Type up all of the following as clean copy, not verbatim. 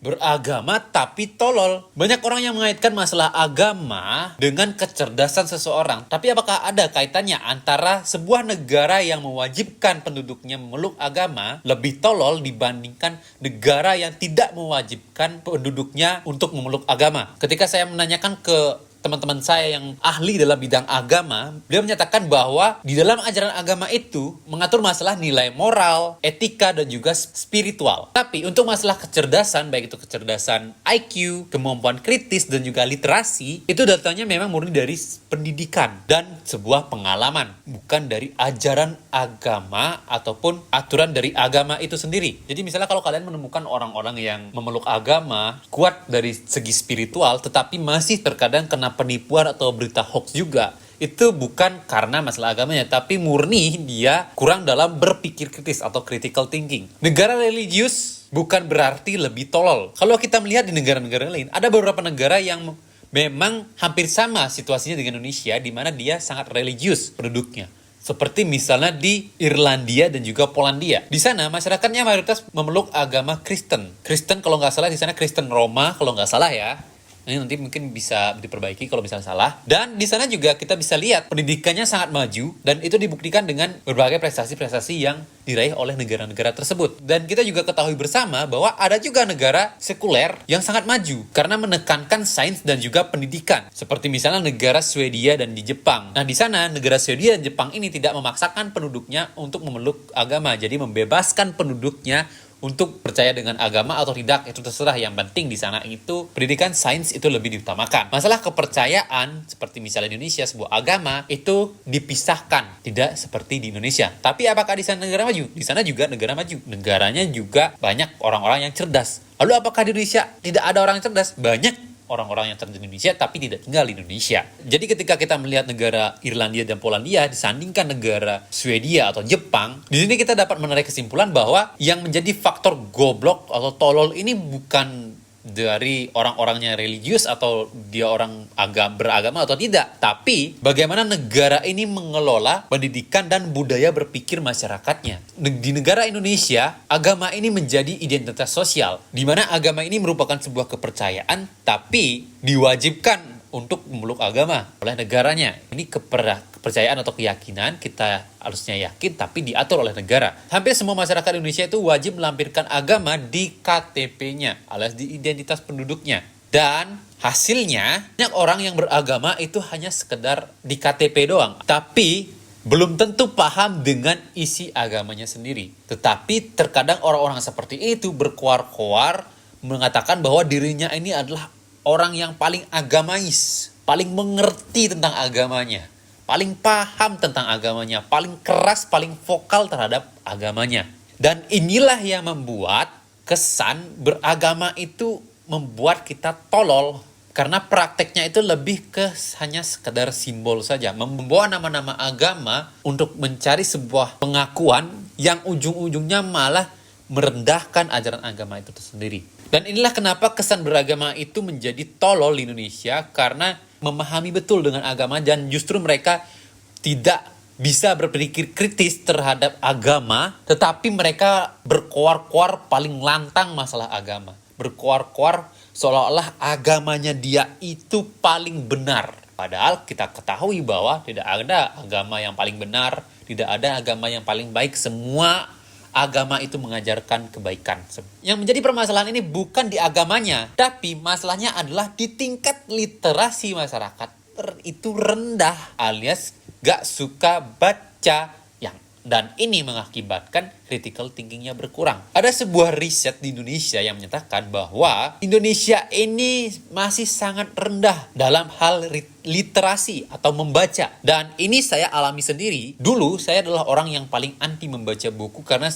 Beragama tapi tolol. Banyak orang yang mengaitkan masalah agama dengan kecerdasan seseorang. Tapi apakah ada kaitannya antara sebuah negara yang mewajibkan penduduknya memeluk agama lebih tolol dibandingkan negara yang tidak mewajibkan penduduknya untuk memeluk agama? Ketika saya menanyakan ke teman-teman saya yang ahli dalam bidang agama, beliau menyatakan bahwa di dalam ajaran agama itu mengatur masalah nilai moral, etika, dan juga spiritual. Tapi untuk masalah kecerdasan, baik itu kecerdasan IQ, kemampuan kritis, dan juga literasi, itu datanya memang murni dari pendidikan dan sebuah pengalaman, bukan dari ajaran agama ataupun aturan dari agama itu sendiri. Jadi misalnya kalau kalian menemukan orang-orang yang memeluk agama, kuat dari segi spiritual, tetapi masih terkadang kena penipuan atau berita hoax juga, itu bukan karena masalah agamanya, tapi murni dia kurang dalam berpikir kritis atau critical thinking. Negara religius bukan berarti lebih tolol. Kalau kita melihat di negara-negara lain, ada beberapa negara yang memang hampir sama situasinya dengan Indonesia, di mana dia sangat religius penduduknya. Seperti misalnya di Irlandia dan juga Polandia. Di sana masyarakatnya mayoritas memeluk agama Kristen. Kristen kalau nggak salah di sana Kristen Roma kalau nggak salah ya. Ini nanti mungkin bisa diperbaiki kalau misalnya salah. Dan di sana juga kita bisa lihat pendidikannya sangat maju dan itu dibuktikan dengan berbagai prestasi-prestasi yang diraih oleh negara-negara tersebut. Dan kita juga ketahui bersama bahwa ada juga negara sekuler yang sangat maju karena menekankan sains dan juga pendidikan. Seperti misalnya negara Swedia dan di Jepang. Nah, di sana negara Swedia dan Jepang ini tidak memaksakan penduduknya untuk memeluk agama. Jadi membebaskan penduduknya untuk percaya dengan agama atau tidak, itu terserah. Yang penting di sana itu pendidikan sains itu lebih diutamakan. Masalah kepercayaan seperti misalnya di Indonesia, sebuah agama itu dipisahkan, tidak seperti di Indonesia. Tapi apakah di sana negara maju? Di sana juga negara maju. Negaranya juga banyak orang-orang yang cerdas. Lalu apakah di Indonesia tidak ada orang yang cerdas? Banyak orang-orang yang cerdas di Indonesia tapi tidak tinggal di Indonesia. Jadi ketika kita melihat negara Irlandia dan Polandia disandingkan negara Swedia atau Jepang, di sini kita dapat menarik kesimpulan bahwa yang menjadi faktor goblok atau tolol ini bukan dari orang-orangnya religius atau dia orang beragama atau tidak, tapi bagaimana negara ini mengelola pendidikan dan budaya berpikir masyarakatnya. Di negara Indonesia, agama ini menjadi identitas sosial, di mana agama ini merupakan sebuah kepercayaan, tapi diwajibkan untuk memeluk agama oleh negaranya. Ini kepercayaan atau keyakinan, kita harusnya yakin tapi diatur oleh negara. Hampir semua masyarakat Indonesia itu wajib melampirkan agama di KTP-nya alias di identitas penduduknya. Dan hasilnya banyak orang yang beragama itu hanya sekedar di KTP doang, tapi belum tentu paham dengan isi agamanya sendiri. Tetapi terkadang orang-orang seperti itu berkoar-koar mengatakan bahwa dirinya ini adalah orang yang paling agamais, paling mengerti tentang agamanya, paling paham tentang agamanya, paling keras, paling vokal terhadap agamanya. Dan inilah yang membuat kesan beragama itu membuat kita tolol. Karena prakteknya itu lebih ke hanya sekedar simbol saja. Membawa nama-nama agama untuk mencari sebuah pengakuan yang ujung-ujungnya malah merendahkan ajaran agama itu sendiri. Dan inilah kenapa kesan beragama itu menjadi tolol di Indonesia, karena memahami betul dengan agama dan justru mereka tidak bisa berpikir kritis terhadap agama, tetapi mereka berkoar-koar paling lantang masalah agama. Berkoar-koar seolah-olah agamanya dia itu paling benar. Padahal kita ketahui bahwa tidak ada agama yang paling benar, tidak ada agama yang paling baik. Semua agama itu mengajarkan kebaikan. Yang menjadi permasalahan ini bukan di agamanya, tapi masalahnya adalah di tingkat literasi masyarakat itu rendah alias gak suka baca, dan ini mengakibatkan critical thinkingnya berkurang. Ada sebuah riset di Indonesia yang menyatakan bahwa Indonesia ini masih sangat rendah dalam hal literasi atau membaca. Dan ini saya alami sendiri. Dulu saya adalah orang yang paling anti membaca buku karena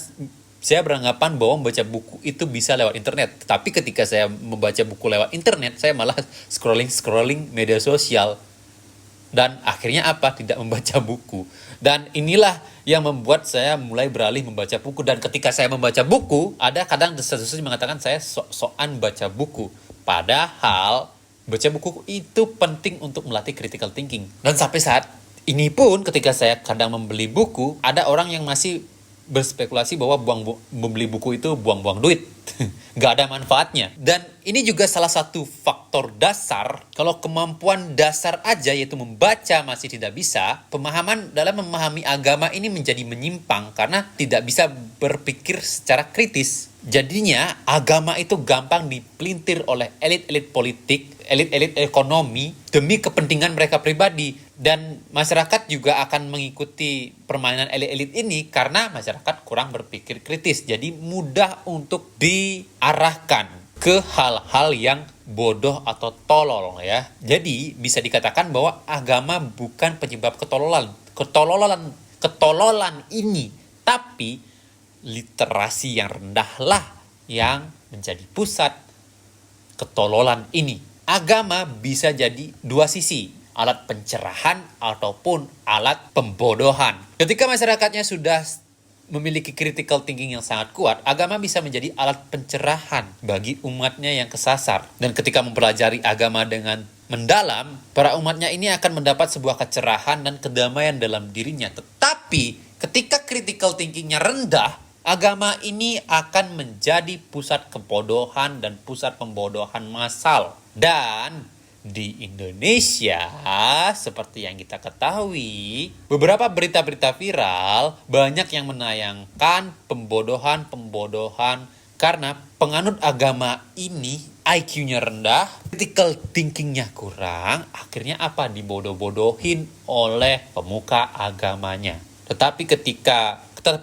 saya beranggapan bahwa membaca buku itu bisa lewat internet. Tapi ketika saya membaca buku lewat internet, saya malah scrolling media sosial. Dan akhirnya apa? Tidak membaca buku. Dan inilah yang membuat saya mulai beralih membaca buku. Dan ketika saya membaca buku, ada kadang desas-desus mengatakan saya sok-sokan baca buku. Padahal baca buku itu penting untuk melatih critical thinking. Dan sampai saat ini pun ketika saya kadang membeli buku, ada orang yang masih berspekulasi bahwa membeli buku itu buang-buang duit. Nggak ada manfaatnya. Dan ini juga salah satu faktor dasar, kalau kemampuan dasar aja yaitu membaca masih tidak bisa, pemahaman dalam memahami agama ini menjadi menyimpang karena tidak bisa berpikir secara kritis. Jadinya agama itu gampang dipelintir oleh elit-elit politik, elit-elit ekonomi demi kepentingan mereka pribadi. Dan masyarakat juga akan mengikuti permainan elit-elit ini karena masyarakat kurang berpikir kritis. Jadi mudah untuk diarahkan ke hal-hal yang bodoh atau tolol ya. Jadi bisa dikatakan bahwa agama bukan penyebab ketololan ini, tapi literasi yang rendahlah yang menjadi pusat ketololan ini. Agama bisa jadi dua sisi, alat pencerahan ataupun alat pembodohan. Ketika masyarakatnya sudah memiliki critical thinking yang sangat kuat, agama bisa menjadi alat pencerahan bagi umatnya yang kesasar. Dan ketika mempelajari agama dengan mendalam, para umatnya ini akan mendapat sebuah kecerahan dan kedamaian dalam dirinya. Tetapi ketika critical thinkingnya rendah, agama ini akan menjadi pusat kebodohan dan pusat pembodohan massal. Dan di Indonesia, seperti yang kita ketahui, beberapa berita-berita viral banyak yang menayangkan pembodohan karena penganut agama ini IQ-nya rendah, critical thinking-nya kurang, akhirnya apa? Dibodoh-bodohin oleh pemuka agamanya. Tetapi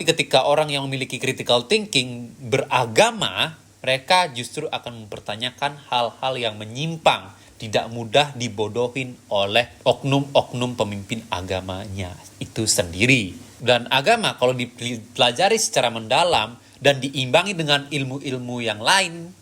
ketika orang yang memiliki critical thinking beragama, mereka justru akan mempertanyakan hal-hal yang menyimpang, tidak mudah dibodohin oleh oknum-oknum pemimpin agamanya itu sendiri. Dan agama kalau dipelajari secara mendalam dan diimbangi dengan ilmu-ilmu yang lain,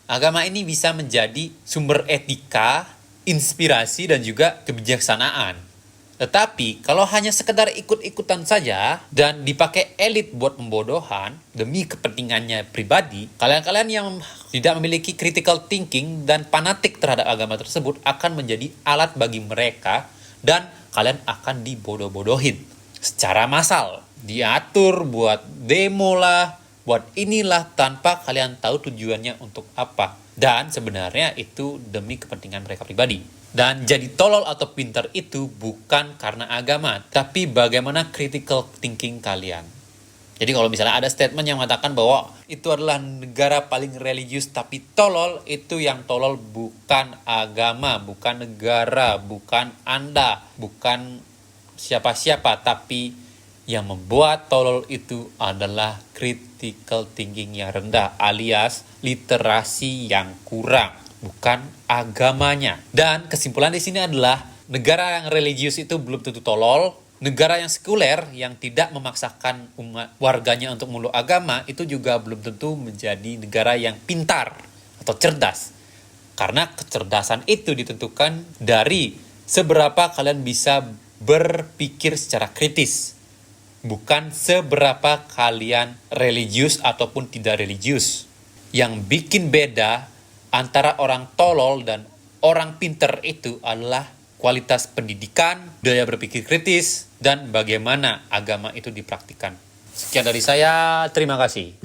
agama ini bisa menjadi sumber etika, inspirasi, dan juga kebijaksanaan. Tetapi kalau hanya sekedar ikut-ikutan saja dan dipakai elit buat pembodohan demi kepentingannya pribadi, kalian-kalian yang tidak memiliki critical thinking dan fanatik terhadap agama tersebut akan menjadi alat bagi mereka dan kalian akan dibodoh-bodohin secara massal. Diatur buat demo lah, buat inilah tanpa kalian tahu tujuannya untuk apa. Dan sebenarnya itu demi kepentingan mereka pribadi. Dan jadi tolol atau pintar itu bukan karena agama, tapi bagaimana critical thinking kalian. Jadi kalau misalnya ada statement yang mengatakan bahwa itu adalah negara paling religius tapi tolol, itu yang tolol bukan agama, bukan negara, bukan Anda, bukan siapa-siapa, tapi yang membuat tolol itu adalah critical thinking yang rendah alias literasi yang kurang, bukan agamanya. Dan kesimpulan di sini adalah negara yang religius itu belum tentu tolol. Negara yang sekuler yang tidak memaksakan umat warganya untuk meluk agama itu juga belum tentu menjadi negara yang pintar atau cerdas. Karena kecerdasan itu ditentukan dari seberapa kalian bisa berpikir secara kritis. Bukan seberapa kalian religius ataupun tidak religius. Yang bikin beda antara orang tolol dan orang pinter itu adalah kualitas pendidikan, daya berpikir kritis, dan bagaimana agama itu dipraktikkan. Sekian dari saya, terima kasih.